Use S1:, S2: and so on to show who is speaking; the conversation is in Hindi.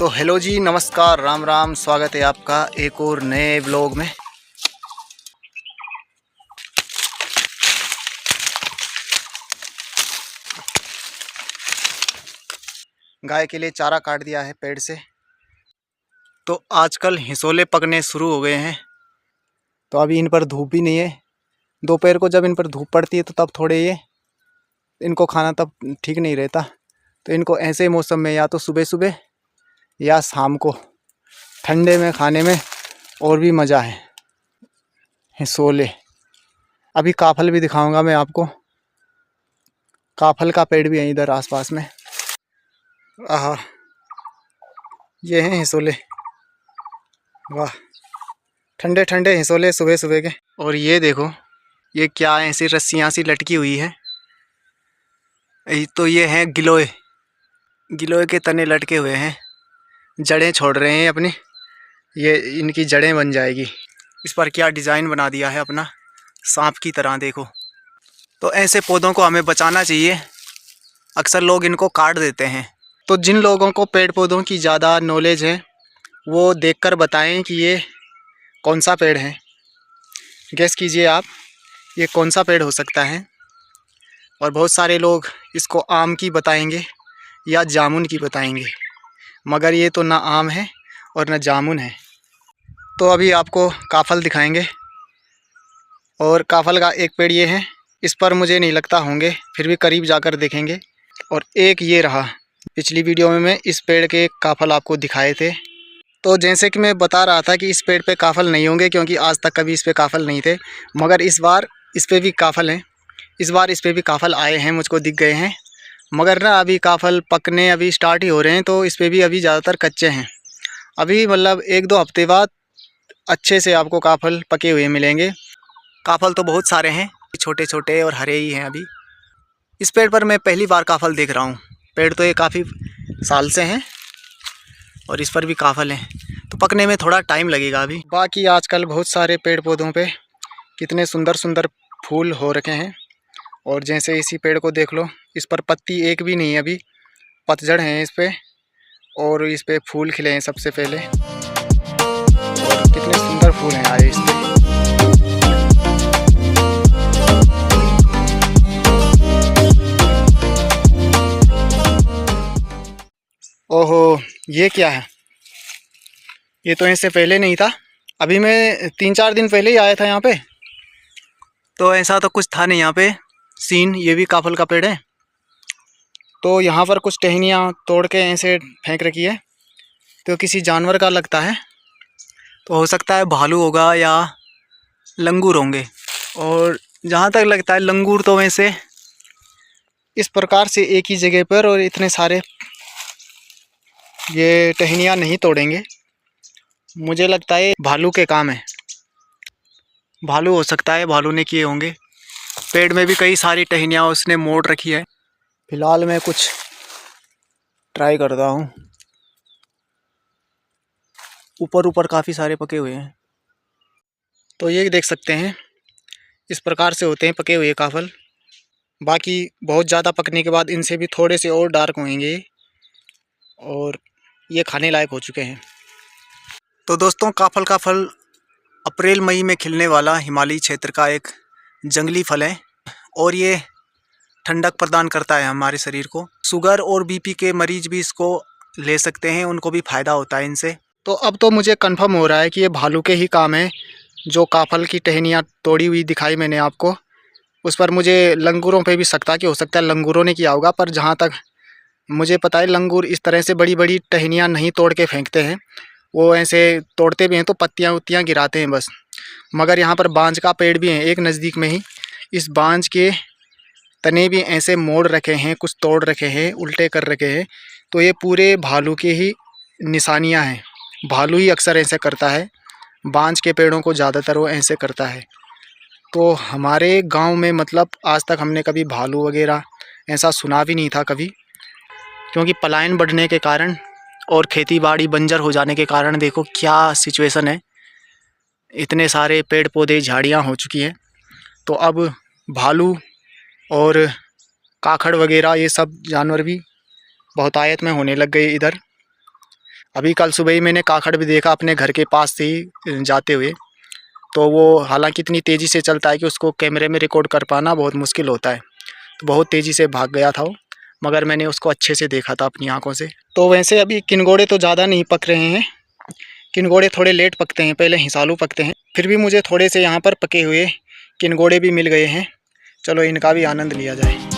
S1: तो हेलो जी, नमस्कार, राम राम। स्वागत है आपका एक और नए व्लॉग में। गाय के लिए चारा काट दिया है पेड़ से। तो आजकल हिसोले पकने शुरू हो गए हैं। तो अभी इन पर धूप भी नहीं है। दोपहर को जब इन पर धूप पड़ती है तो तब थोड़े ये इनको खाना तब ठीक नहीं रहता। तो इनको ऐसे मौसम में या तो सुबह सुबह या शाम को ठंडे में खाने में और भी मज़ा है। हिसोले, अभी काफल भी दिखाऊंगा मैं आपको। काफल का पेड़ भी है इधर आसपास में। आहा, ये हैं हिसोले। वाह, ठंडे ठंडे हिसोले सुबह सुबह के। और ये देखो, ये क्या है, ऐसी रस्सियाँ सी लटकी हुई है। तो ये हैं गिलोय। गिलोय के तने लटके हुए हैं, जड़ें छोड़ रहे हैं अपनी। ये इनकी जड़ें बन जाएगी। इस पर क्या डिज़ाइन बना दिया है अपना, सांप की तरह, देखो। तो ऐसे पौधों को हमें बचाना चाहिए। अक्सर लोग इनको काट देते हैं। तो जिन लोगों को पेड़ पौधों की ज़्यादा नॉलेज है वो देखकर बताएं कि ये कौन सा पेड़ है। गेस कीजिए आप, ये कौन सा पेड़ हो सकता है। और बहुत सारे लोग इसको आम की बताएंगे या जामुन की बताएंगे, मगर ये तो ना आम है और ना जामुन है। तो अभी आपको काफल दिखाएंगे। और काफल का एक पेड़ ये है, इस पर मुझे नहीं लगता होंगे, फिर भी करीब जाकर देखेंगे। और एक ये रहा, पिछली वीडियो में मैं इस पेड़ के काफल आपको दिखाए थे। तो जैसे कि मैं बता रहा था कि इस पेड़ पे काफल नहीं होंगे, क्योंकि आज तक कभी इस पे काफल नहीं थे, मगर इस बार इस पे भी काफल हैं। इस बार इस पे भी काफल आए हैं, मुझको दिख गए हैं। मगर ना अभी काफल पकने अभी स्टार्ट ही हो रहे हैं, तो इस पे भी अभी ज़्यादातर कच्चे हैं। अभी मतलब 1-2 हफ्ते बाद अच्छे से आपको काफल पके हुए मिलेंगे। काफल तो बहुत सारे हैं, छोटे छोटे और हरे ही हैं। अभी इस पेड़ पर मैं पहली बार काफल देख रहा हूँ। पेड़ तो ये काफ़ी साल से हैं और इस पर भी काफल हैं, तो पकने में थोड़ा टाइम लगेगा अभी। बाकी आजकल बहुत सारे पेड़ पौधों पे कितने सुंदर सुंदर फूल हो रखे हैं। और जैसे इसी पेड़ को देख लो, इस पर पत्ती एक भी नहीं है, अभी पतझड़ हैं इस पे, और इस पे फूल खिले हैं सबसे पहले। और कितने सुंदर फूल हैं आए इस पे। ओहो, ये क्या है? ये तो इससे पहले नहीं था। अभी मैं 3-4 दिन पहले ही आया था यहाँ पे, तो ऐसा तो कुछ था नहीं यहाँ पे सीन। ये भी काफल का पेड़ है। तो यहाँ पर कुछ टहनियाँ तोड़ के ऐसे फेंक रखी है, तो किसी जानवर का लगता है। तो हो सकता है भालू होगा या लंगूर होंगे। और जहाँ तक लगता है लंगूर तो वैसे इस प्रकार से एक ही जगह पर और इतने सारे ये टहनियाँ नहीं तोड़ेंगे। मुझे लगता है भालू के काम है। भालू हो सकता है, भालू ने किए होंगे। पेड़ में भी कई सारी टहनियाँ उसने मोड़ रखी है। फिलहाल मैं कुछ ट्राई करता हूँ। ऊपर ऊपर काफ़ी सारे पके हुए हैं। तो ये देख सकते हैं, इस प्रकार से होते हैं पके हुए काफल। बाकी बहुत ज़्यादा पकने के बाद इनसे भी थोड़े से और डार्क होंगे और ये खाने लायक हो चुके हैं। तो दोस्तों, काफल का फल अप्रैल मई में खिलने वाला हिमालयी क्षेत्र का एक जंगली फल है और ये ठंडक प्रदान करता है हमारे शरीर को। शुगर और बीपी के मरीज भी इसको ले सकते हैं, उनको भी फ़ायदा होता है इनसे। तो अब तो मुझे कंफर्म हो रहा है कि ये भालू के ही काम है। जो काफल की टहनियाँ तोड़ी हुई दिखाई मैंने आपको, उस पर मुझे लंगूरों पे भी शक था कि हो सकता है लंगूरों ने किया होगा। पर जहाँ तक मुझे पता है, लंगूर इस तरह से बड़ी बड़ी टहनियाँ नहीं तोड़ के फेंकते हैं। वो ऐसे तोड़ते भी हैं तो पत्तियाँ उत्तियाँ गिराते हैं बस। मगर यहाँ पर बांज का पेड़ भी है एक नज़दीक में ही। इस बांज के तने भी ऐसे मोड़ रखे हैं, कुछ तोड़ रखे हैं, उल्टे कर रखे हैं। तो ये पूरे भालू के ही निशानियाँ हैं। भालू ही अक्सर ऐसे करता है, बांज के पेड़ों को ज़्यादातर वो ऐसे करता है। तो हमारे गांव में मतलब आज तक हमने कभी भालू वगैरह ऐसा सुना भी नहीं था कभी, क्योंकि पलायन बढ़ने के कारण और खेती बाड़ी बंजर हो जाने के कारण देखो क्या सिचुएशन है। इतने सारे पेड़ पौधे झाड़ियाँ हो चुकी हैं। तो अब भालू और काखड़ वगैरह ये सब जानवर भी बहुतायत में होने लग गए इधर। अभी कल सुबह ही मैंने काखड़ भी देखा अपने घर के पास से ही जाते हुए। तो वो हालांकि इतनी तेज़ी से चलता है कि उसको कैमरे में रिकॉर्ड कर पाना बहुत मुश्किल होता है। तो बहुत तेज़ी से भाग गया था वो, मगर मैंने उसको अच्छे से देखा था अपनी आँखों से। तो वैसे अभी किनगोड़े तो ज़्यादा नहीं पक रहे हैं, किनगोड़े थोड़े लेट पकते हैं, पहले हिसालू पकते हैं। फिर भी मुझे थोड़े से यहाँ पर पके हुए किनगोड़े भी मिल गए हैं। चलो इनका भी आनंद लिया जाए।